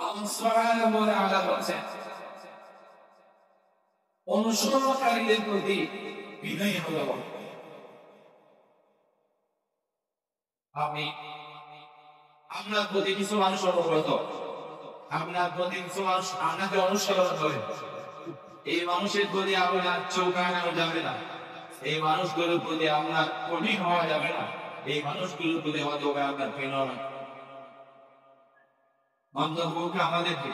আল্লাহ সুবহানাহু ওয়া তাআলা বলেন অনুসরণকারীদের প্রতি বিনয়ী হলো। আপনার প্রতি কিছু মানুষ অনুগত, আপনার প্রতি কিছু মানুষ আপনাকে অনুসরণ করে, এই মানুষের প্রতি আপনার চোখ আনানো যাবে না, এই মানুষগুলোর প্রতি আপনার কঠিন হওয়া যাবে না, এই মানুষগুলোর প্রতি হয়তো আপনার প্রেম না। মন্তব্যকে আমাদেরকে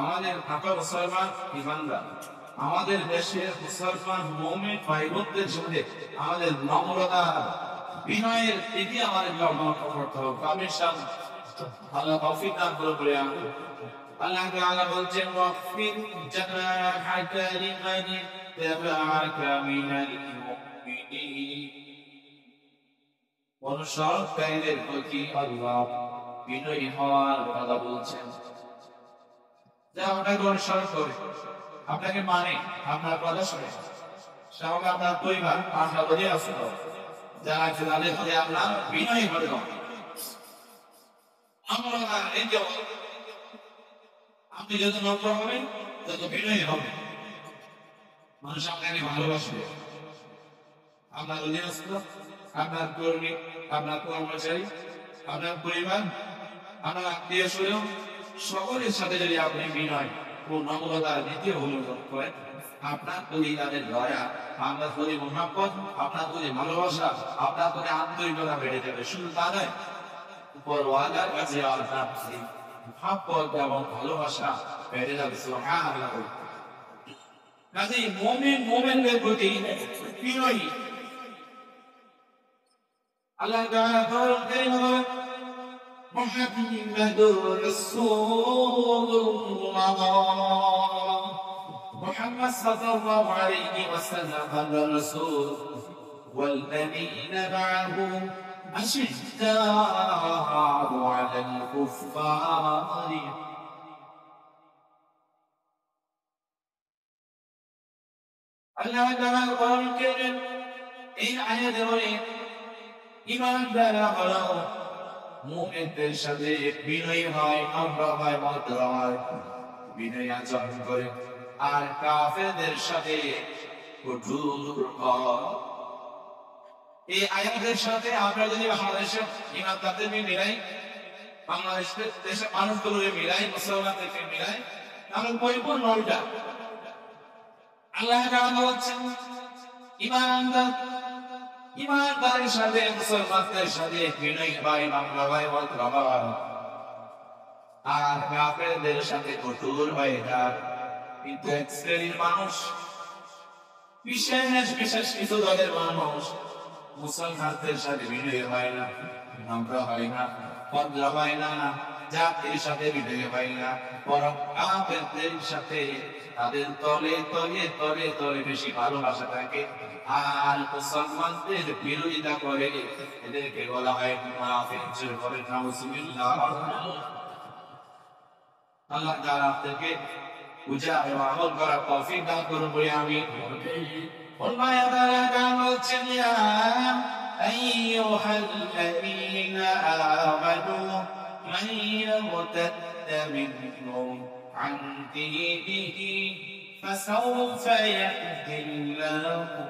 আমাদের ঢাকা মুসলমান ইমানদার, আমাদের দেশের মুসলমান মুমিন ভাই বোনদের সাথে আমাদের নম্রতা বিনয়ের দিকে আমাদের লক্ষ্য করতে হবে। পারমিশন আল্লাহ তৌফিক দান করে আল্লাহ তাআলা বলছেন ওয়াফির জানাহাকা লিমান ইত্তাবাআকা মিনাল মুমিনিন। অনুসরণকারীদের প্রতি আল্লাহ বিনয়ী হওয়ার কথা বলছেন। যা আপনাকে অনুসরণ করে, আপনাকে মানে, আপনার কথা শুনে, সঙ্গে আপনার পরিবার আপনার প্রতি আসল যারা আছে তাদের প্রতি আপনার বিনয়ী হতে হবে। আমরা এই যে আপনি যত নম্র হবেন তত বিনয়ী হবে, মানুষ আপনাকে ভালোবাসবে। আপনার অধীনস্থ, আপনার কর্মী, আপনার কর্মচারী, আপনার পরিবার, আপনার আত্মীয় স্বজন সকলের সাথে যদি আপনি বিনয় ও নম্রতার নীতি অবলম্বন করেন, আপনার প্রতি তাদের দয়া, আপনার প্রতি মহাব্বত, আপনার প্রতি ভালোবাসা, আপনার প্রতি আন্তরিকতা বেড়ে যাবে। শুধু তা নয়, উপরওয়ালার কাছে আপনার মহাব্বত এবং ভালোবাসা বেড়ে যাবে। সুবহানাল্লাহ। কাজেই মুমিনদের প্রতি বিনয়ী আল্লাহ তাআলা বলেন মুহাম্মাদুর রাসূলুল্লাহ, মুহাম্মদ সাল্লাল্লাহু আলাইহি ওয়াসাল্লাম হলেন রাসূল, والذين معه أشداء على الكفار আল্লাহ তাআলা বলেন এই আয়াতে বলেন ঈমানদাররা হলো মুমিনদের সাথে বিনয়ী হয়, নম্র হয়, ভদ্র হয়, বিনয়ী আচরণ করে, আর কাফেরদের সাথে কঠোর হয়। এই আয়াতের সাথে আমরা যদি বাংলাদেশের ইমানদারদের মিলাই, বাংলাদেশের দেশের মানুষগুলোকে মিলাই, মুসলমানদেরকে মিলাই, তাহলে পরিপূর্ণ ওইটা। আল্লাহ তাআলা বলছেন ইমানদারের সাথে মুসলমানদের সাথে বিনয়ী হয়, নম্র হয়, ভদ্র হয়, আর কাফেরদের সাথে কঠোর হয়ে যায়। কিন্তু এক শ্রেণীর মানুষ, বিশেষ বিশেষ কিছু দলের মানুষ মুসলমানদের সাথে বিনয়ী হয় না, নম্র হয় না, ভদ্র হয় না, জাতির সাথে বিনয়ী হয় না, বরং কাফেরদের সাথে তাদের তলে তলে তলে তলে বেশি ভালোবাসা থাকে, আর মুসলমানদের বিরোধিতা করে। এদেরকে বলা হয় মুনাফিক। জোরে বলে নাউজুবিল্লাহ। আল্লাহ তাআলা আপনাকে বুঝা এবং আমল করার তৌফিক দান করুন বলে আমি আল্লাহ তাআলা বলছেন ইয়া আইয়ুহাল্লাযীনা আমানু মান ইয়ারতাদ্দা মিনকুম আন দীনিহি ফাসাউফা ইয়াহদিল্লাহু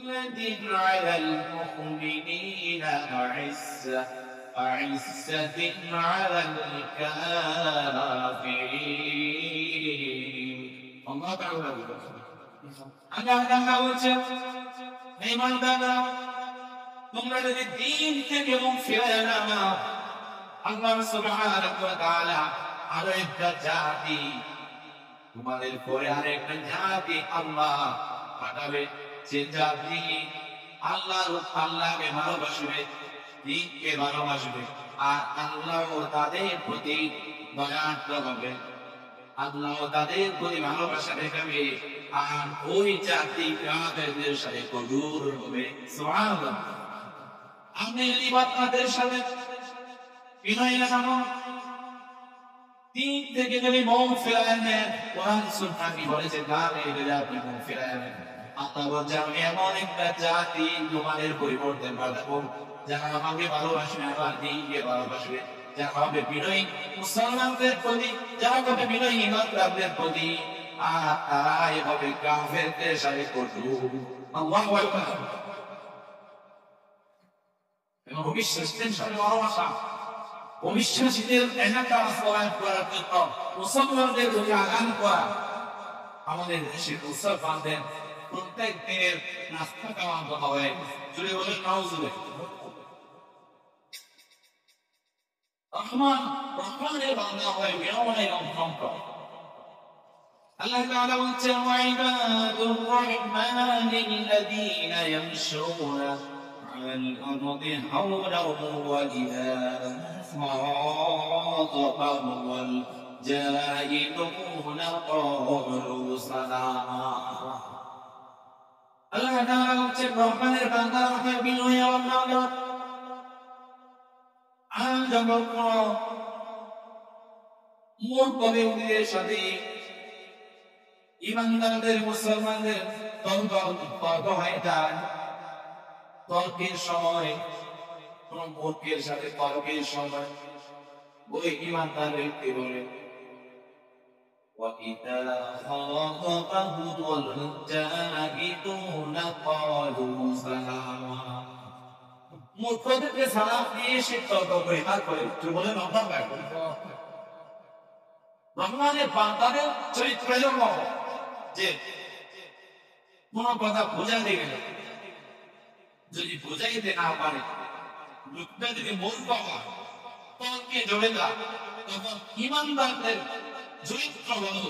الذين على المؤمنين أعزة على الكافرين. الله تعالى আল্লাহ বলছেন এই বান্দারা তোমরা যদি দ্বীন থেকে মুখ ফিরিয়ে নাও, আল্লাহ সুবহানাহু ওয়া তাআলা আরো একটা জাতি তোমাদের পরে আরেকটা জাতি আল্লাহ পাঠাবে, যে জাতি আল্লাহকে ভালোবাসবে, দ্বীনকে ভালোবাসবে, আর আল্লাহ তাদের প্রতি দয়ার্দ্র হবে, আল্লাহ তাদের প্রতি ভালোবাসা দেখাবে, আর ওই জাতি কাফেরদের সাথে কঠোর হবে। সুবহানাল্লাহ। আপনি যদি আপনাদের সাথে বিনয়ী না থাকুন, দ্বীন থেকে যদি মুখ ফিরায় নেন, কোরআন সুন্নাহ কি বলেছে, গানে যদি আপনি মুখ ফিরায় নেন, আল্লাহ যেন এমন একটা জাতি তোমাদের পরিবর্তন ঘটাবো যারা আমাকে ভালোবাসবে আমার দিনকে ভালোবাসবে, যারা হবে বিনয়ী মুসলমানদের প্রতি, যারা হবে বিনয়ী ইমানদারদের প্রতি, আর এভাবে কাফেরদের সাথে করলো। আল্লাহু আকবার। এবং অবিশ্বাসীদের সাথে ভালোবাসা, অবিশ্বাসীদের এলাকা বাস্তবায়ন করার জন্য মুসলমানদের প্রতি আঘাত করা। আমাদের দেশের মুসলমানদের প্রত্যেক দিনের নাস্তা খাওয়ান কথা হয়, যদি বলেন নাউজুবিল্লাহ। রহমানের বান্দা হয় বিনয় এবং নম্র। আল্লাহ তাআলা বলছেন ওয়াইবাদুর রহমানিল্লাযীনা ইয়ামশুনা আলাল আরদি হাওলান ওয়া ইযা খাতাবাহুমুল জাহিলুনা ক্বালু সালামা। আল্লাহ তাআলা বলছেন রহমানের বান্দা হয় বিনয় এবং নম্র। আর যখন মূর্খ ব্যক্তিদের সাথে ইমানদারদের মুসলমানদের তর্ক হয়ে যায়, তর্কের সময় কোন মূর্খের সাথে তর্কের সময় ওই ইমানদার ব্যক্তি বলে وَإِذَا خَاطَبَهُمُ الْجَاهِلُونَ قَالُوا سَلَامًا। মূর্খদেরকে সালাম দিয়ে সে তর্ক করে তারপরে তুই বলে রহমানের বান্দাদের চরিত্র এরকম যে কোন কথা বোঝাতে গেলে যদি বোঝাইতে না পারে, লোকটা যদি মূর্খ হয় তর্কে জড়ে যায়, তখন ইমানদারদের চরিত্র বলো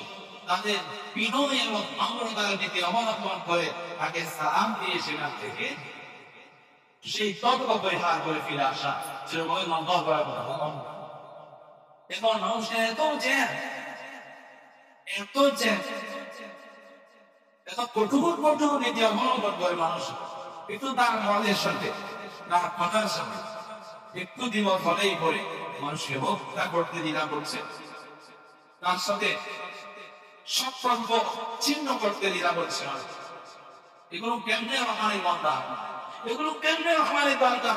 তাদের বিনয় এবং নম্রতার দিকে অবলম্বন করে তাকে সালাম দিয়ে সেখান থেকে সেই তর্ক পরিহার করে ফিরে আসা। এখন মানুষের এত কঠোর নীতি অবলম্বন করে মানুষ, একটু তার মনের সাথে তার কথার সাথে একটু দ্বিমত হলেই পরে মানুষকে হত্যা করতে দ্বিধা করছে, তার সাথে সম্পর্ক ছিন্ন করতে দ্বিধা করছে। এগুলো কেমনে রহমানের বান্দা, এগুলো কেমনে রহমানের বান্দা?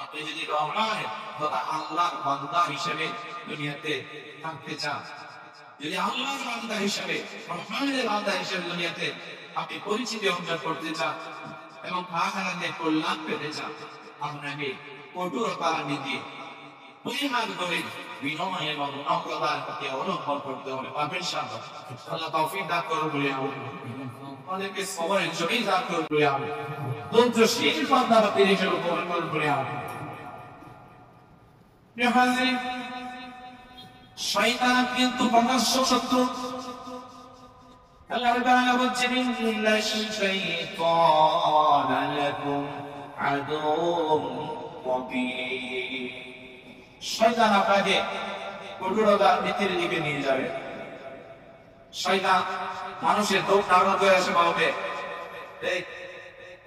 আপনি যদি রহমানের তথা আল্লাহর বান্দা হিসেবে দুনিয়াতে থাকতে চান, যদি আল্লাহর বান্দা হিসেবে রহমানের বান্দা হিসেবে দুনিয়াতে আপনি পরিচিতি অর্জন করতে চান এবং আখিরাতে কল্যাণ পেতে চান, আপনাকে কঠোরতার নীতি পরিহার করে বিনয় এবং নম্রতার প্রতি অবলম্বন করতে হবে। পাবেন সাথে আল্লাহ তৌফিক দান করুন বলে অনেকে সবরের জমিন দান করুন বলে আমি ধৈর্যশীল বান্দা বান্দি হিসেবে কবুল করুন বলে আমি। প্রিয় হাজিরিন, শয়তান কিন্তু প্রকাশ্য শত্রু। আল্লাহ তাআলা বলছেন ইন্নাশ শাইতানা লাকুম আদুউম মুবিন। শয়তান আপনাকে কঠোরতার নীতির দিকে নিয়ে যাবে। শয়তান মানুষের দোষ ধারণ করে এসে বলবে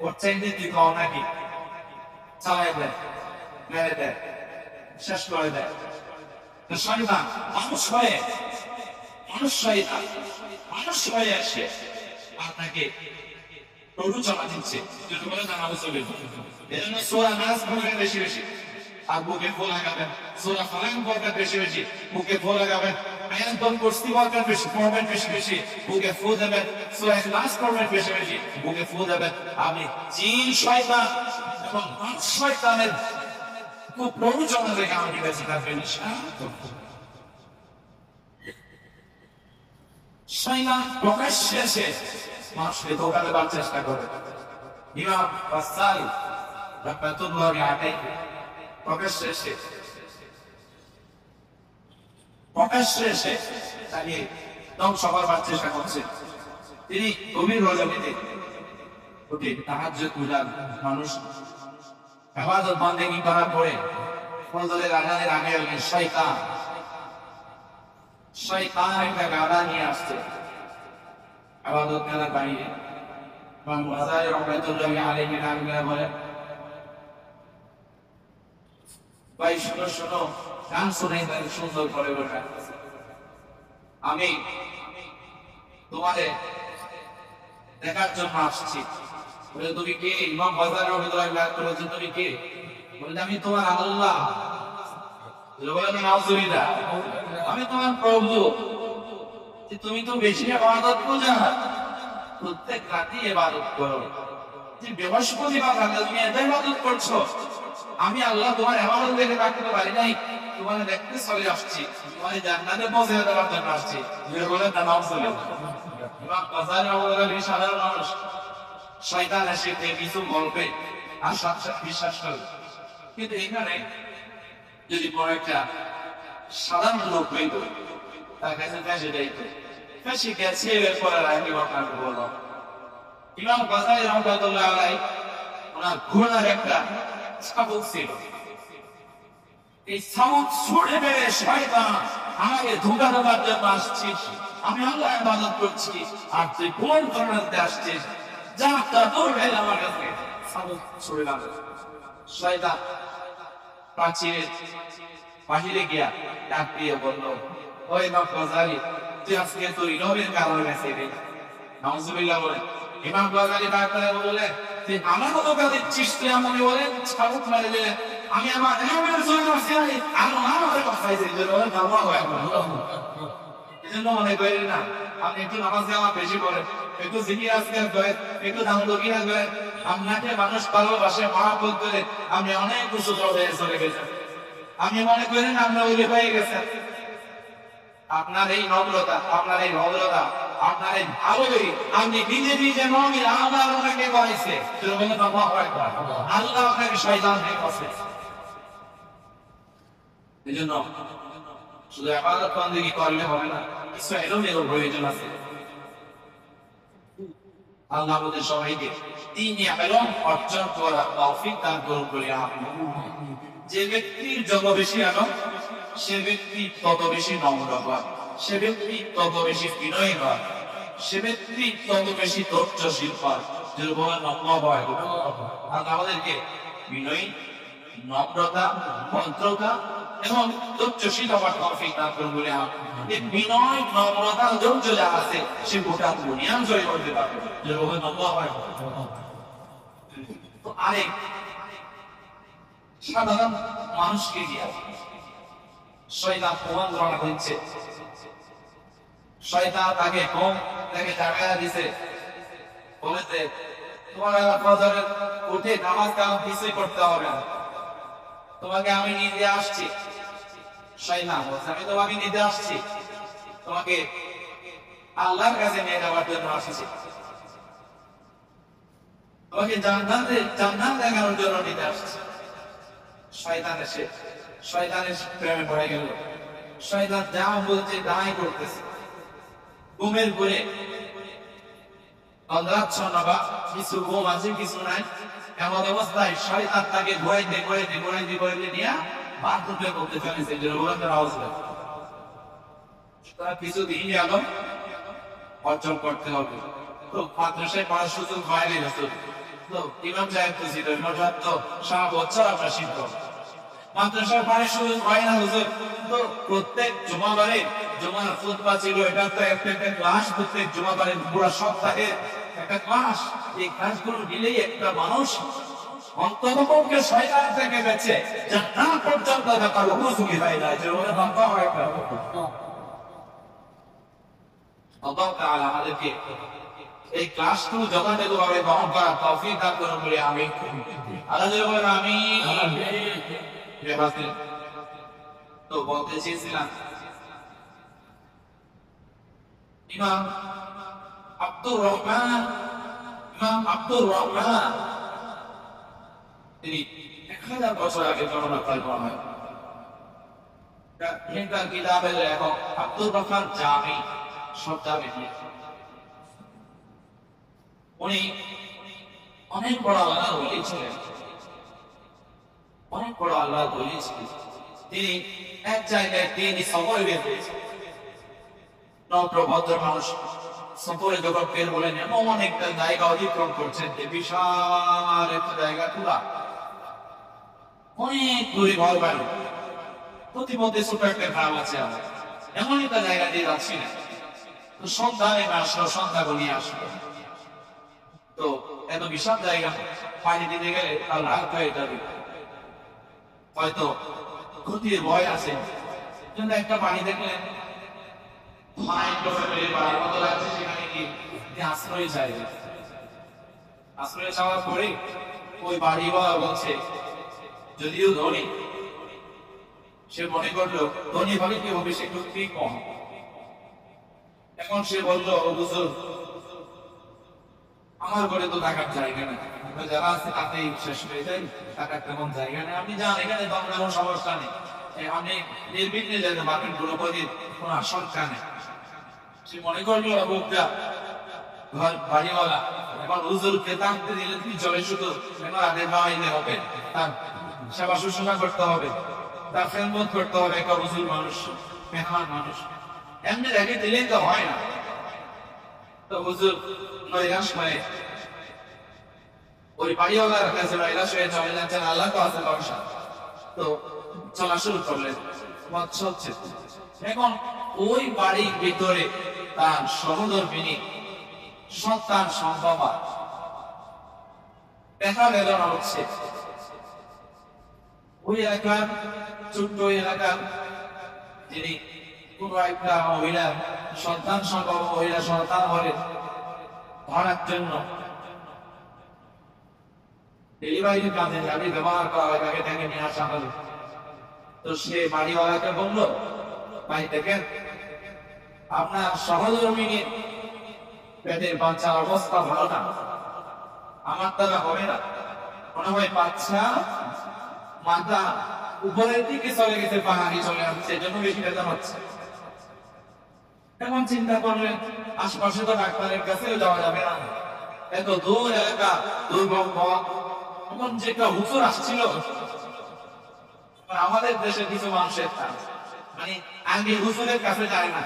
ওর চাইতে তুই খাও নাকি, চালাই দেয়, মেরে দেয়, শেষ করে দেয়। শয়তান মানুষ হয়ে আসে আপনাকে প্ররোচনা দিচ্ছে, যদি বলে জানাবো চলে। এজন্য সূরা নাস পড়বেন বেশি বেশি, আর বুকে ফু লাগাবেন। সূরা ফালাক পড়বেন বেশি বেশি, বুকে ফু লাগাবেন। আয়াতুল কুরসি পড়বেন পড়বেন বেশি বেশি, বুকে ফু দেবেন। সূরা ইখলাস পড়বেন বেশি বেশি, বুকে ফু দেবেন। আপনি জিন শয়তান এবং মানুষ শয়তানের খুব প্ররোচনা থেকে আপনি বেঁচে থাকবেন। শয়তান প্রকাশ্যে এসে মানুষকে ধোঁকা দেবার চেষ্টা করে। ইমাম গাজ্জালী রাহমাতুল্লাহি আলাইহি প্রকাশ্যে এসে তাকে ধ্বংস করবার চেষ্টা করছে। তিনি গভীর রজনীতে উঠে তাহাজ্জুদ পূজার মানুষ ইবাদত বন্দেগী করার পরে ফজরের আজানের আগে শয়তান একটা গাধা নিয়ে আসছে ইবাদত করার বাইরে। ইমাম গাজ্জালী রাহমাতুল্লাহি আলাইহি বলেন, ভাই শোনো, গান শুনে তাকে সুন্দর করে বলে, আমি তোমারে দেখার জন্য আসছি। বলে তুমি কে? ইমাম বাজার রহমাতুল্লাহ বলেছেন তুমি কে? বলে আমি তোমার আল্লাহ। বলে নাউজুবিল্লাহ, আমি তোমার প্রভু। তুমি তো বেশি ইবাদত করো, প্রত্যেক রাতে ইবাদত করো, যে বৃহস্পতিবার রাতে তুমি এত ইবাদত করছো, আমি আল্লাহ তোমার ইবাদত দেখে রাখতে পারি নাই, তোমার দেখতে চলে আসছি, তোমার জান্নাতে পৌঁছে দেওয়ার জন্য আসছি। বলে নাউজুবিল্লাহ। ইমাম বাজার রহমাতুল্লাহ সাধারণ মানুষ, শয়তান এসে কিছু বলবে আর বিশ্বাস করবে, কিন্তু এখানে যদি কোনো একটা সাধারণ লোক হইতো, তার কাছে ফেসে যাইতো, ফেসে গেছে, এরপরে রাখি ঘটনাটা বললো। ইমাম গাযযালী রাহমাতুল্লাহ আলাইহি ওনার ঘোড়ার একটা ছাগল ছিল। এই ছাগল ছুটে বেড়ে শয়তান আমাকে ধোঁকা দেওয়ার জন্য আসছিস, আমি আল্লাহ ইবাদত করছি আর তুই কোন ধরনের আসছিস, যা তা দূর হয়ে আমার কাছে। ছাগল ছুড়ে গেল। শয়তান প্রাচীরের বাহিরে গিয়া ডাক দিয়ে বলল, ও ইমাম গাযযালী, তুই আজকে তোর ইলমের কারণে গেছে রে। নাউজুবিল্লাহ বলে। ইমাম গাযযালী ডাক করে বললেন, তুই আমার মতো কাজ দিচ্ছিস, তুই আমাকে বলেন ছাগল মেরে দিলে, আমি আমার ইলমের জন্য আসি, আর আমাদের কথাই যে বলেন আল্লাহু আকবার। এজন্য মনে করেন না, আপনি একটু নামাজ কালাম বেশি পড়েন, একটু জিকির আজকার করেন, একটু দান দক্ষিণা করেন, আপনাকে মানুষ ভালোবাসে, মহব্বত করে আপনি অনেক উঁচু পর্যায়ে চলে গেছেন। আমি মনে করেন আপনার ওই হয়ে গেছেন। আপনার এই নম্রতা, আপনার এই ভদ্রতা, আপনার এই ভালোই, আপনি নিজে নিজে মুমিন, আল্লাহ আপনাকে বানাইছে। আল্লাহ আপনাকে শয়তান থেকে বাঁচাইছে। এজন্য শুধু ইবাদত বন্দেগী করলে হবে না, কিছু এলোমেলো প্রয়োজন আছে। আল্লাহ আমাদের সবাইকে দ্বীনি ইলম অর্জন করার তৌফিক দান করুন বলে আমিন। যে ব্যক্তির যত বেশি ইলম, সে ব্যক্তি তত বেশি নম্র হয়, সে ব্যক্তি তত বেশি বিনয়ী হয়, সে ব্যক্তি তত বেশি ধৈর্যশীল হয়। যেরকম নম্র হয়, আর আমাদেরকে বিনয়ী, নম্রতা, ভদ্রতা এবং ধৈর্যশীল হওয়ার তৌফিক দান করুন বলে আমিন। এই বিনয়, নম্রতা, ধৈর্য যা আছে, সে গোটা দুনিয়া জয় করতে পারবে। যেরকম নম্র হয়। তো আরেক সাধারণ মানুষকে দিয়া শয়তান প্রমাণ দিচ্ছে। শয়তান তাকে ঘুম থেকে জাগায়া দিছে, বলেছে তোমার ফজরে উঠে নামাজ কালাম কিছুই করতে হবে না, তোমাকে আমি নিতে আসছি। শয়তান বলছে আমি তোমাকে নিতে আসছি, তোমাকে আল্লাহর কাছে নিয়ে যাওয়ার জন্য আসছি, তোমাকে জান্নাত দেখানোর জন্য নিতে আসছি। শয়তানের প্রেমে পড়ে গেল। শয়তান যা বলছে তাই করতেছে। ঘুমের ঘুরে অন্ধ্রাচ্ছন্ন বা কিছু ঘুম আছে কিছু নাই, এমন অবস্থায় শয়তান তাকে ঘুরাইতে নিয়ে বাথরুমে করতে ফেলেছে। কিছু দিন আলো অর্জন করতে হবে। তো মাদ্রাসায় পড়ার সুযোগ হয়নি, তো ইমাম সাহেব তো ছিল, ইমাম সাহেব তো সারা বছর আপনার শিক্ষক, মাদ্রাসায় পড়ার সুযোগ হয় না হুজুর। তো প্রত্যেক জুমাবারে জুমার খুতবা ছিল, এটা তো একটা ক্লাস, প্রত্যেক জুমাবারে পুরো সপ্তাহে একটা ক্লাস। এই ক্লাসগুলো দিলেই একটা মানুষ অন্ততপক্ষে শয়তান থেকে বেঁচে জান্নাত পর্যন্ত যাওয়ার উপযোগী হয় না। আল্লাহ তাআলা আমাদেরকে এই ক্লাসগুলো যথাযথভাবে গ্রহণ করার তৌফিক দান করুন বলে আমিন। আল্লাহ বলেন আমিন। তো বলতে চেয়েছিলাম, ইমাম আব্দুর রহমান তিনি 1000 বছর আগে জন্মগ্রহণ করেন। তার কিতাবের লেখক আব্দুর রহমান জামি শব্দাবলী। উনি অনেক বড় আল্লাহর ওলি ছিলেন, অনেক বড় আল্লাহর ওলি ছিলেন। তিনি এক জায়গায় তিনি সফরে বের হয়েছেন। নম্র ভদ্র মানুষ সফরে যখন বের হলেন, এমন একটা জায়গা অতিক্রম করছেন যে বিশাল একটা জায়গা, পুরা অনেক দূরে ঘর বাড়ি, প্রতিমধ্যে ছোট একটা গ্রাম আছে। আমার এমন একটা জায়গা দিয়ে যাচ্ছি না। তো সন্ধ্যা নেমে আসলো, সন্ধ্যা গনিয়ে আসলো। তো এত বিশাল জায়গা পানি দিতে গেলে তার রাগ হয়ে যাবে, হয়তো ক্ষতির ভয় আছে। জন্য একটা পানি দেখলেন বাড়ির মতো লাগছে, সেখানে কি আশ্রয় চাই। আশ্রয় চাওয়ার পরে ওই বাড়িওয়ালা বলছে, যদিও ধনী, সে মনে করলো ধনী ভাবে কি হবে, সে একটু কম। এখন সে বললো, হুজুর আমার ঘরে তো থাকার জায়গা নেই, যারা আছে তাতেই শেষ হয়ে যায়, থাকার তেমন জায়গা নেই, আপনি যান, এখানে তো আমার কোনো সমস্যা নেই, আপনি নির্বিঘ্নে যেতে পারবেন, কোনো কোনো আশঙ্কা নেই। সে মনে করলো বুকটা ঘর বাড়িওয়ালা এখন হুজুরকে টানতে দিলে কি চলে, শুধু আগে খাওয়াইতে হবে, তার সেবা শুশ্রূষা করতে হবে, তার খেদমত করতে হবে, একটা হুজুর মানুষ, মেহমান মানুষ, এমনি রেখে দিলেই তো হয় না। তো হুজুর নৈরাশ হয়ে ওই বাড়িওয়ালার কাছে নৈরাশ হয়ে চলে যাচ্ছেন, আল্লাহ তো আছে ভরসা, তো চলা শুরু করলেন, পথ চলছে। এখন ওই বাড়ির ভিতরে তার সহধর্মিনী সন্তান সম্ভবা ব্যথা বেদনা হচ্ছে। ওই এলাকার ছোট্ট এলাকার যিনি কোনো একটা মহিলা সন্তান সম্ভব মহিলা সন্তান হলে ধরার জন্য ডেলিভারির কাজে গাড়ি ব্যবহার করা হয়, তাকে তাকে নিয়ে আসা হলো। তো সে বাড়িওয়ালাকে বলল, ভাই দেখেন আপনার সহধর্মিনীর পেটের বাচ্চার অবস্থা ভালো না, আমার দ্বারা হবে না, মনে হয় বাচ্চা মাথা উপরের দিকে চলে গেছে, পাহাড়ি চলে আসছে, এজন্য বেশি ব্যথা হচ্ছে। এখন চিন্তা করলেন আশপাশে তো ডাক্তারের কাছেও যাওয়া যাবে না, এত দূর এলাকা, দুর্গম হওয়া। এখন যেটা হুজুর আসছিল, আমাদের দেশের কিছু মানুষের মানে আগে হুজুরের কাছে যায় না,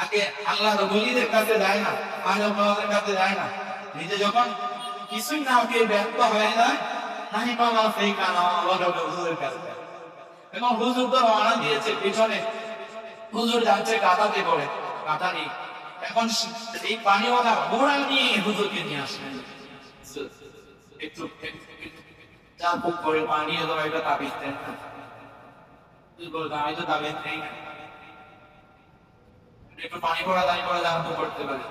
আগে আল্লাহ ওলিদের কাছে যায় না, আলেম ওলামাদের কাছে যায় না, নিজে যখন কিছুই না পেয়ে ব্যর্থ হয়ে যায়, নাহি পাওয়া সেই কানা হুজুরের কাছে যায়। এবং হুজুর তো রওনা দিয়েছে, পিছনে হুজুর যাচ্ছে কাঁটাতে করে, কাঁটা নিয়ে। এখন এই পানিওয়ালা ঘোড়া নিয়ে হুজুরকে নিয়ে আসলেন, একটু চা বুক করে পানি এলো, একটা তাবিজ দেন, আমি তো তাবিজ নেই, একটু পানি পড়া দাঁড়িয়ে পড়া জানা তো করতে পারে।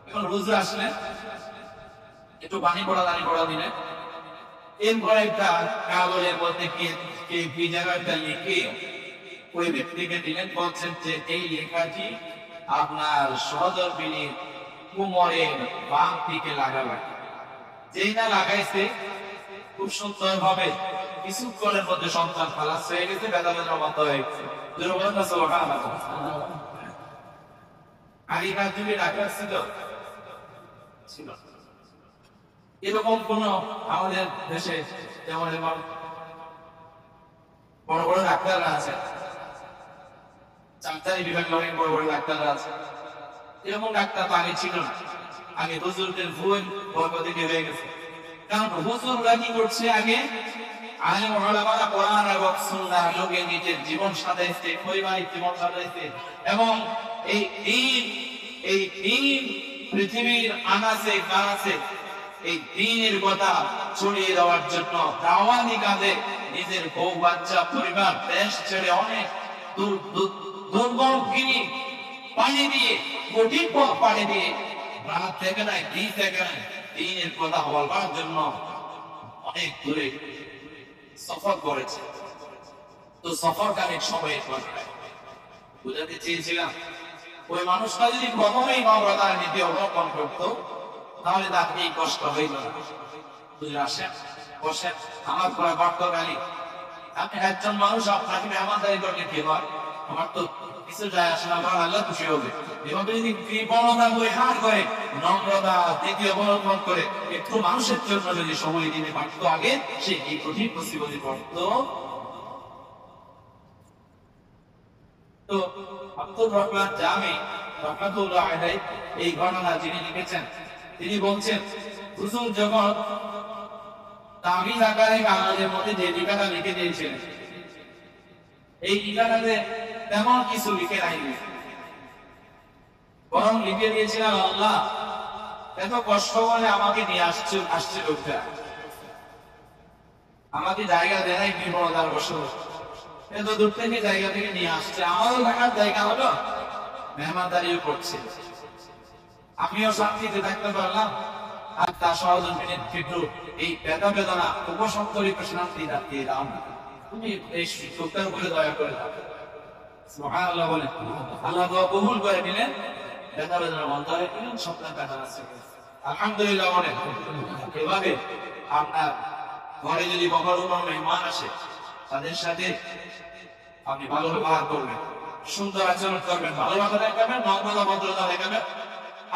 এখন হুজুর আসলেন, একটু পানি পড়া দাঁড়িয়ে পড়া দিলেন, এরপরে একটা কাগজের মধ্যে কি জায়গাটা লিখে ওই ব্যক্তিকে দিলেন, বলছেন যে এই লেখাটি আপনার সহধর্মিনীর কোমরের বাম দিকে লাগাবেন। যেই না লাগাইছে খুব সুন্দর ভাবে কিছুক্ষণের মধ্যে সন্তান খালাস হয়ে গেছে, ব্যথা বেদনা বন্ধ হয়ে গেছে। আগেকার যুগে ডাক্তার ছিল এরকম কোন আমাদের দেশে যেমন যেমন বড় বড় ডাক্তাররা আছে, চাকরি বিভাগে অনেক বড় বড় ডাক্তাররা আছে, এরকম ডাক্তার তো আগে ছিল না। আগে হুজুরদের ভুল বরকতিকে হয়ে গেছে, কারণ হুজুররা কি করছে, আগে আলেম ওলামারা কোরআন এবং সুন্নাহ লোকে নিজের জীবন সাজাইছে, পরিবারিক জীবন সাজাইছে, এবং এই দিন পৃথিবীর আনাচে কানাচে এই দিনের কথা ছড়িয়ে দেওয়ার জন্য দাওয়াতি কাজে নিজের বউ বাচ্চা পরিবার দেশ ছেড়ে অনেক দুর্গম গিরি পানি দিয়ে কঠিন পথ পানি দিয়ে রাত থেকে নাই দিন থেকে নাই দিনের কথা বলবার জন্য অনেক দূরে সফর করেছে। তো সফরকালীন সময়ে বুঝাতে চেয়েছিলাম, ওই মানুষটা যদি প্রথমেই নবতার নীতি অবলম্বন করতো তাহলে তার এই কষ্ট হইল না। বুঝে আসেন, বসেন, আমার পরে বর্তকালী আপনি একজন মানুষ, আপনাকে মেহমানদারি করলে কি হয়, আমার তো কিছু যায় আসে না, আমার আল্লাহ খুশি হবে। এভাবে যদি কৃপণতা করে হার করে নম্রতা নীতি অবলম্বন করে একটু মানুষের জন্য যদি সময় দিতে পারতো আগে, সে এই কঠিন মুসিবতে পড়তো। তো আব্দুর রহমান জামি রাহমাতুল্লাহ আলাইহি এই ঘটনা যিনি লিখেছেন, তিনি বলছেন হুজুর যখন তাবিজ আকারে কাগজের মধ্যে যে লেখাটা লিখে দিয়েছিলেন, এই লেখাটাতে তেমন কিছু লিখে রাখেনি, বরং লিখে দিয়েছিলেন আল্লাহ এত কষ্ট করে আমাকে নিয়ে আসছে লোকটা, আমাকে জায়গা দেয় বিপদার বসে, এত দূর থেকে জায়গা থেকে নিয়ে আসছে, আমারও থাকার জায়গা হলো, মেহমানদারিও করছে, আমিও শান্তিতে থাকতে পারলাম, আর তার সহযোগী একটু এই ব্যথা বেদনা উপশম করে শান্তি রাখতে দাও, তুমি এই লোকটার উপরে দয়া করে দাও। সুবহানাল্লাহ বলেন, আল্লাহ দোয়া কবুল করে নিলেন, ব্যথা বেদনা বন্ধ হয়ে গেলেন, সন্তান ব্যথা আছে, আলহামদুলিল্লাহ বলেন। এভাবে আপনার ঘরে যদি বড় বড় মেহমান আসে, তাদের সাথে আপনি ভালো ব্যবহার করবেন, সুন্দর আচরণ করবেন, ভালোবাসা দেখাবেন, নম্রতা ভদ্রতা দেখাবেন,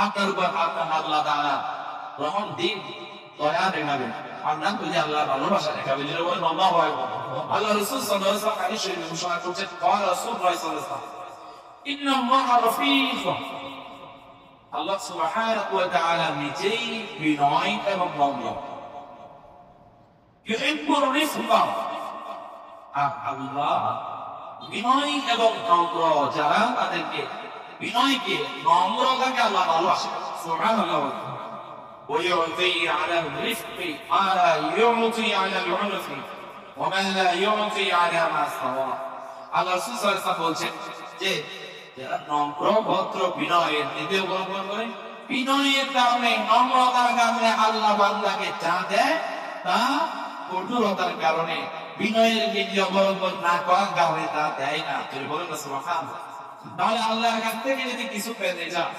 আপনার উপর আপনার আল্লাহ তাআলা রহম দিন দয়া দেখাবেন, আপনার প্রতি আল্লাহ ভালোবাসা দেখাবেন। যেটা বলেন আল্লাহু আকবার। আল্লাহ রাসূল সাল্লাল্লাহু আলাইহি ওয়াসাল্লাম হাদিস শরীফে ঘোষণা করছেন, ক্বালা রাসূলুল্লাহ সাল্লাল্লাহু আলাইহি ওয়াসাল্লাম, ইন্নাল্লাহা রাফীক, আল্লাহ সুবহানাহু ওয়া তাআলা নিজেই বিনয় এবং নম্র, ইউহিব্বুর রিফকা, আল্লাহ বিনয় এবং নম্র যারা, তাদেরকে বিনয়কে নম্রতাকে আল্লাহ ভালোবাসেন। সুবহানাল্লাহ। ويعطي على الرفق ما لا يعطي على العنف وما لا يعطي على ما سواه। আল্লাহ রাসূল সাল্লাল্লাহু আলাইহি ওয়াসাল্লাম বলছেন যে যারা নম্র ভদ্র বিনয়ের নীতি অবলম্বন করে, বিনয়ের কারণে নম্রতার কারণে আল্লাহ বান্দাকে যা দেয় তা কঠোরতার কারণে বিনয়ের নীতি অবলম্বন না করার কারণে তা দেয় না। তুমি বলেন না সুবহানাল্লাহ। তাহলে আল্লাহর কাছ থেকে যদি কিছু পেতে চান,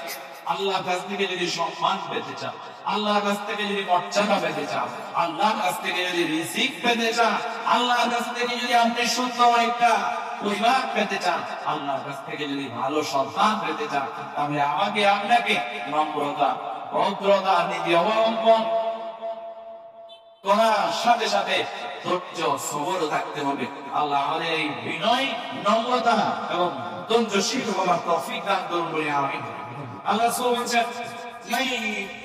আল্লাহর কাছ থেকে যদি সম্মান পেতে চান, আল্লাহর কাছ থেকে যদি মর্যাদা পেতে চান, আল্লাহর কাছ থেকে যদি রিজিক পেতে চান, আল্লাহর কাছ থেকে যদি আপনি সুন্দর একটা পরিবার পেতে চান, আল্লাহর কাছ থেকে যদি ভালো সন্তান পেতে চান, তাহলে আমাকে আপনাকে নম্রতা ভদ্রতা নীতি অবলম্বন করার সাথে সাথে ধৈর্য সবর থাকতে হবে। আল্লাহ আমাদের এই বিনয় নম্রতা এবং ধৈর্যশীল হওয়ার তৌফিক দান করুন বলে আমিন। আল্লাহ বলছেন, মান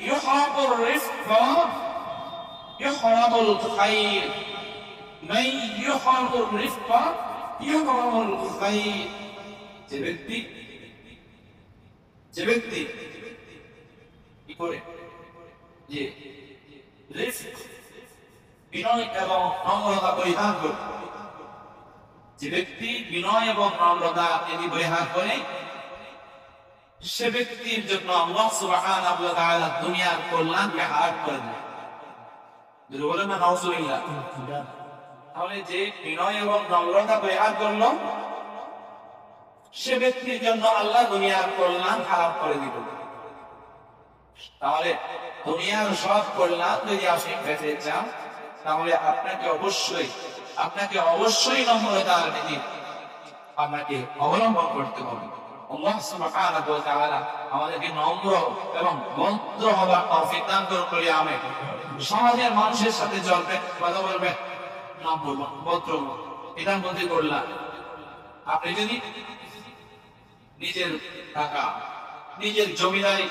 ইউহিব্বুর রিফকা ইউহিব্বুল খায়র, মান ইউহিব্বুর রিফকা ইউহিব্বুল খায়র। যে ব্যক্তি কি করে যে রিফক বিনয় এবং নম্রতা পরিহার করে, যে ব্যক্তি বিনয় এবং নম্রতা যদি পরিহার করে, সে ব্যক্তির জন্য আল্লাহ সুবহানাহু ওয়া তাআলা দুনিয়ার কল্যাণকে হার করে দেয়। যদি বলেন না নাউজুবিল্লাহ। তাহলে যে বিনয় এবং নম্রতা পরিহার করলো, সে ব্যক্তির জন্য আল্লাহ দুনিয়ার কল্যাণ হারাম করে দিল। তাহলে দুনিয়ার সব কল্যাণ যদি আপনি পেতে চান, তাহলে আপনাকে অবশ্যই নম্রতার নীতি আপনাকে অবলম্বন করতে হবে। আল্লাহ সুবহানাহু ওয়া তাআলা আমাদেরকে নম্র এবং ভদ্র হওয়ার তৌফিক দান করুন বলে আমিন। সমাজের মানুষের সাথে চলবেন, কথা বলবেন, নম্র ভদ্র, এটা বলতে করলাম। আপনি যদি নিজের টাকা, নিজের জমিদারি,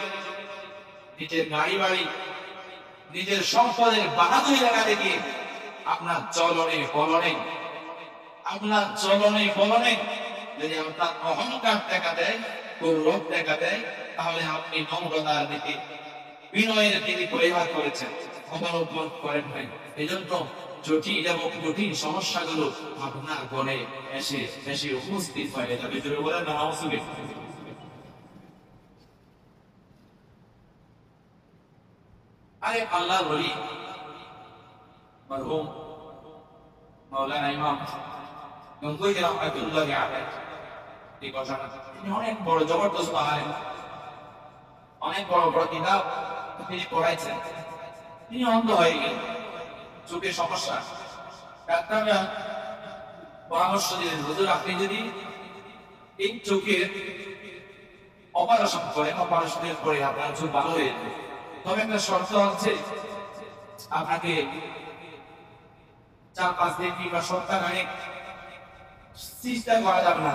নিজের গাড়ি বাড়ি, নিজের সম্পদের বাহাদুরি দেখা দেখে আপনার চলনে বলনে যদি আপনার অহংকার দেখা দেয়, গৌরব দেখা দেয়, তাহলে আপনি নম্রতার নীতি বিনয়ের নীতি পরিহার করেছেন, অবলম্বন করেন নাই। এই জন্য জটিল এবং কঠিন সমস্যাগুলো আপনার ঘরে এসে উপস্থিত হয়ে যাবে। যদি বলেন না নাউজুবিল্লাহ। আরে আল্লাহ বলি মরহুম মাওলানা ইমাম গঙ্গোই রাহমাতুল্লাহি আলাইহি, এই কথাটা তিনি অনেক বড় জবরদস্ত আলেম, অনেক বড় বড় কিতাব তিনি পড়াইছেন। তিনি অন্ধ হয়ে গেলেন, চোখের সমস্যা। ডাক্তাররা পরামর্শ দিলেন, হুজুর আপনি যদি এই চোখের অপারেশন করেন, অপারেশনের পরে আপনার চোখ ভালো হয়ে যাবে, তবে একটা শর্ত আছে, আপনাকে 4-5 দিন কিংবা সপ্তাহখানেক সিজদা করা যাবে না,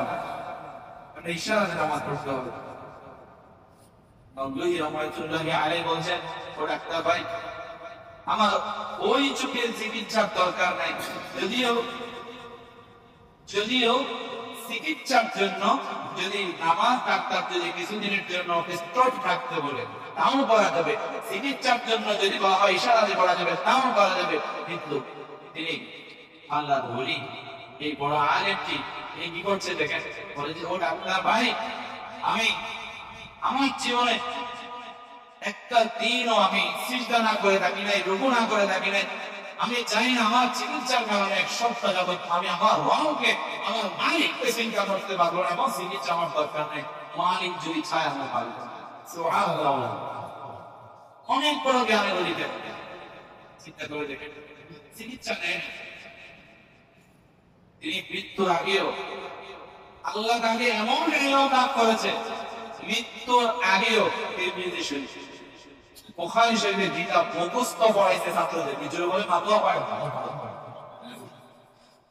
আপনি ইশারাতে নামাজ পড়তে হবে। নবী রাহমাতুল্লাহি আলাইহি বলেন, ও ডাক্তার ভাই, আমার ওই চোখের চিকিৎসার দরকার নাই, যদিও চিকিৎসার জন্য যদি নামাজ ডাক্তার যদি কিছুদিনের জন্য স্টপ থাকতে বলে তাও করা যাবে, চিকিৎসার জন্য যদি বলা হয় ইশারা দিয়ে করা যাবে তাও করা যাবে। কিন্তু তিনি আল্লাহর ওলি, এই বড় আলেমটি এই কি করছে দেখেন, বলে যে ও ডাক্তার ভাই, আমি আমার জীবনে একটা দিনও আমি সিজদা না করে থাকি নাই, রুকু না করে থাকি নাই। আমি চাই না আমার চিকিৎসার কারণে এক সপ্তাহ যাবত আমি আমার রঙকে আমার মালিককে চিন্তা করতে পারবো না, এবং চিকিৎসা আমার দরকার নেই, মালিক যদি চায় আমার পারবো। অনেক বড় জ্ঞানের অধিকার, চিন্তা করে দেখেন চিকিৎসা নেন। তিনি মৃত্যুর আগেও আল্লাহ তাকে এমন দান করেছে, মৃত্যুর আগেও তিরমিজি শরীফ বুখারী শরীফের গীতা মুখস্থ পড়াইছে ছাত্রদের, নিজের বলে মাতোয়া পায়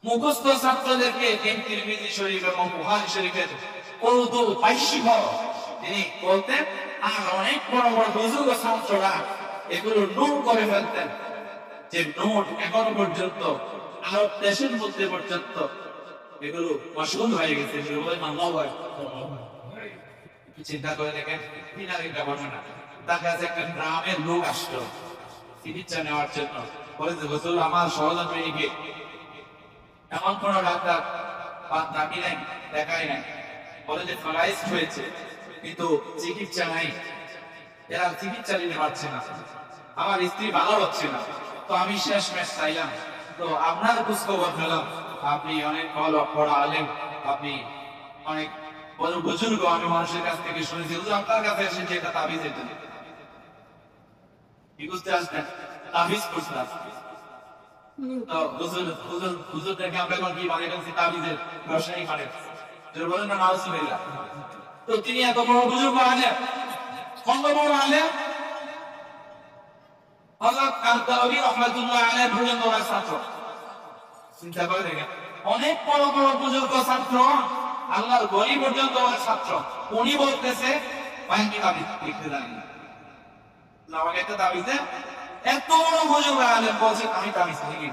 মুখস্থ ছাত্রদেরকে তিরমিজি শরীফ এবং বুখারী শরীফের উর্দু পাইশি তিনি বলতেন। আর অনেক বড় বড় বুজুর্গ ছাত্ররা এগুলো নোট করে ফেলতেন, যে নোট এখনো পর্যন্ত আরব দেশের মধ্যে পর্যন্ত এগুলো মশগুল হয়ে গেছে। চিন্তা করে দেখেন, তিনার একটা ঘটনা, তার কাছে একটা গ্রামের লোক আসলো চিকিৎসা নেওয়ার জন্য, বলে যে হুজুর আমার সহধর্মিণীকে এমন কোন ডাক্তার দামি নাই, দেখাই নাই, বলে যে ফ্লাইস্ট হয়েছে কিন্তু চিকিৎসা নাই, এরা চিকিৎসা নিতে পারছে না, আমার স্ত্রী ভালো হচ্ছে না, তো আমি শেষ ম্যাচ চাইলাম, তো আপনার খোঁজ খবর পেলাম, আপনি অনেক ভালো পড়া আলেম, আপনি অনেক বড় বুজুর্গ, আমি মানুষের কাছ থেকে শুনেছি, আপনার কাছে এসে যে একটা তাবিজ এটা কি বুঝতে আসবেন, তাবিজ করছে তো হুজুরদেরকে আমরা এখন কি বানিয়ে ফেলছি, তাবিজের ব্যবসায়ী মানে বলেন না নাউজুবিল্লাহ। তো তিনি এত বড় বুজুর্গ আলেম, কত বড় আলেম, হযরত আল-কারবী রাহমাতুল্লাহ আলাইহি পর্যন্ত ওনার ছাত্র। চিন্তা করে দেখেন, অনেক বড় বড় বুজুর্গ ছাত্র, আল্লাহর ওলি পর্যন্ত ওনার ছাত্র। উনি বলতেছে ভাই আমি তাবিজ লিখতে জানি না, আমাকে একটা তাবিজে এত বড় বুজুর্গ আলেম বলছে আমি তাবিজ লিখি,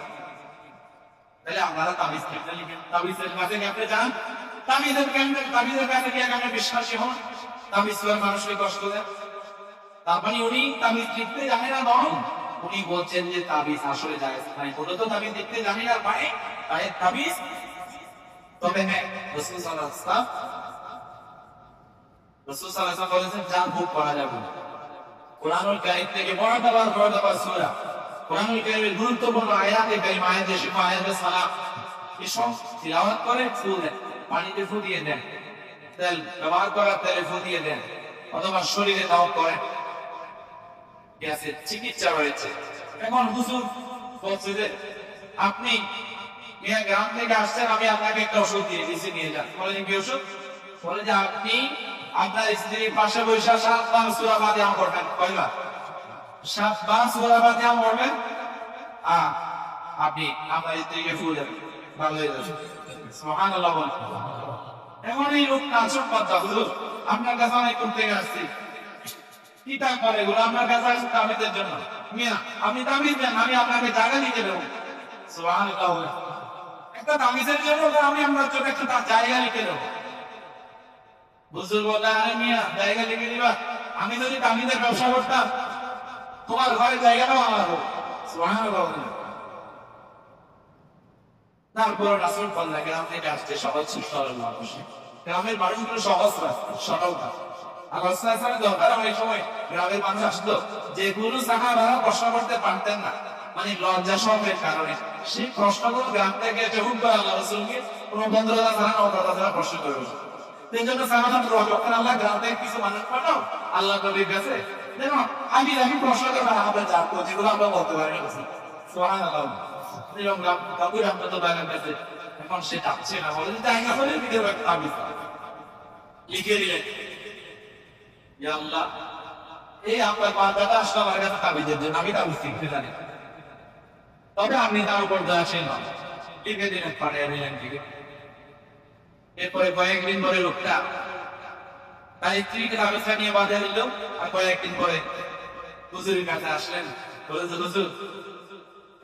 তাহলে আপনারা তাবিজ লিখতে লিখেন, তাবিজের কাছে আপনি যান, তাবিজের কাছে গিয়ে আপনি বিশ্বাসী হন, তাবিজ মানুষকে কষ্ট দেন। তার মানে উনি তাবিজ লিখতে জানে না নয়, উনি বলছেন যে তাবিজ আসলে জায়েজ নাই, মূলত তাবিজ লিখতে জানি না মানে তাবিজ। তবে হ্যাঁ, রাসূল সাল্লাল্লাহু আলাইহি ওয়াসাল্লাম বলেছেন জান ভোগ করা যাবে না। কোরআনুল কারীম থেকে বড় সূরা, কোরআনুল কারীমের গুরুত্বপূর্ণ আয়াতে কারিমা, আয়াতে শিফা, আয়াতে সালাম, এসব তিলাওয়াত করে ফু দেন, পানিতে ফু দিয়ে দেন, তেল ব্যবহার করার তেলে ফু দিয়ে দেন, অথবা শরীরে দাও করেন, গ্যাসের চিকিৎসা রয়েছে। এখন হুজুর বলছে যে আপনি গ্রাম থেকে আসছেন, আমি আপনাকে একটা ওষুধ দিয়ে দিয়েছি, নিয়ে যান। বলেন কি ওষুধ? বলে যে আপনি আপনার স্ত্রীর পাশে বসে 7 বার সূরা ফাতিহা পড়বেন। কয়বার? 7 বার সূরা ফাতিহা পড়বেন, আপনি আপনার স্ত্রীকে ফু দেবেন, ভালো হয়ে যাবে। সুবহানাল্লাহ বলেন। এখন এই লোক নাচক কথা, হুজুর আপনার কাছে অনেকক্ষণ থেকে আসছি, কি তা করে এগুলো আপনার কাছে আসছে তাবিজের জন্য, মিয়া আপনি তাবিজ দেন, আমি আপনাকে জায়গা দিতে দেবো। সুবহানাল্লাহ বলেন। একটা তাবিজের জন্য আমি আপনার জন্য একটা জায়গা লিখে দেবো। হুজুর বলে আরে মিয়া জায়গা লিখে দিবা, আমি যদি তাবিজের ব্যবসা করতাম তোমার ঘরে জায়গাটাও আমার হোক। সুবহানাল্লাহ বলেন। তারপর রাসূল বললেন গ্রাম থেকে আসছে সহজ সরল মানুষ, গ্রামের মানুষগুলো সহজ সরল না। আর রাসূলের দরকার ওই সময় গ্রামের মানুষ আসতো, যেগুলো সাহাবারা প্রশ্ন করতে পারতেন না, মানে লজ্জা শরমের কারণে, সেই প্রশ্নগুলো গ্রাম থেকে এসে হুক করে আল্লাহ রাসূলকে কোনো বন্ধুরা ছাড়া নৌকা ছাড়া প্রশ্ন করে বসে। সেই জন্য সাহাবারা দোয়া করতেন, আল্লাহ গ্রাম থেকে কিছু মানুষ পাঠাও আল্লাহ নবীর কাছে, দেখো আমি প্রশ্ন করবো আমরা জানবো যেগুলো আমরা বলতে পারি না। সুবহানাল্লাহ। এখন সে ডাকছে না, বলে জায়গা হলে লিখে দিলেন, এই আপনার বান্দাটা আসলে আমার কাছে তাবিজের জন্য, আমি তাবিজ শিখতে জানি, তবে আপনি তার উপর দয়াশীল নন, লিখে দিলেন, পাঠিয়ে দিলেন লিখে। এরপরে কয়েকদিন পরে লোকটা তার স্ত্রীকে তাবিজটা নিয়ে বাঁধে দিল, আর কয়েকদিন পরে হুজুরের কাছে আসলেন, বলেছে হুজুর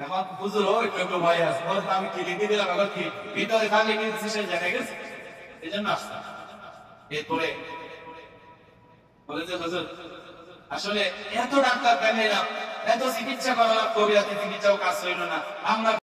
এখন হুজুর একটু ভয় আছে, আমি কি লিখে দিলাম, এখন কি ভিতরে খালি লিখে দিচ্ছি সে জেনে গেছে, এই জন্য আসতাম। এরপরে বলে যে হুজুর আসলে এত ডাক্তার দেখাইলাম, এত চিকিৎসা করালাম, কবিরাজি চিকিৎসাও কাজ হইল না, আমরা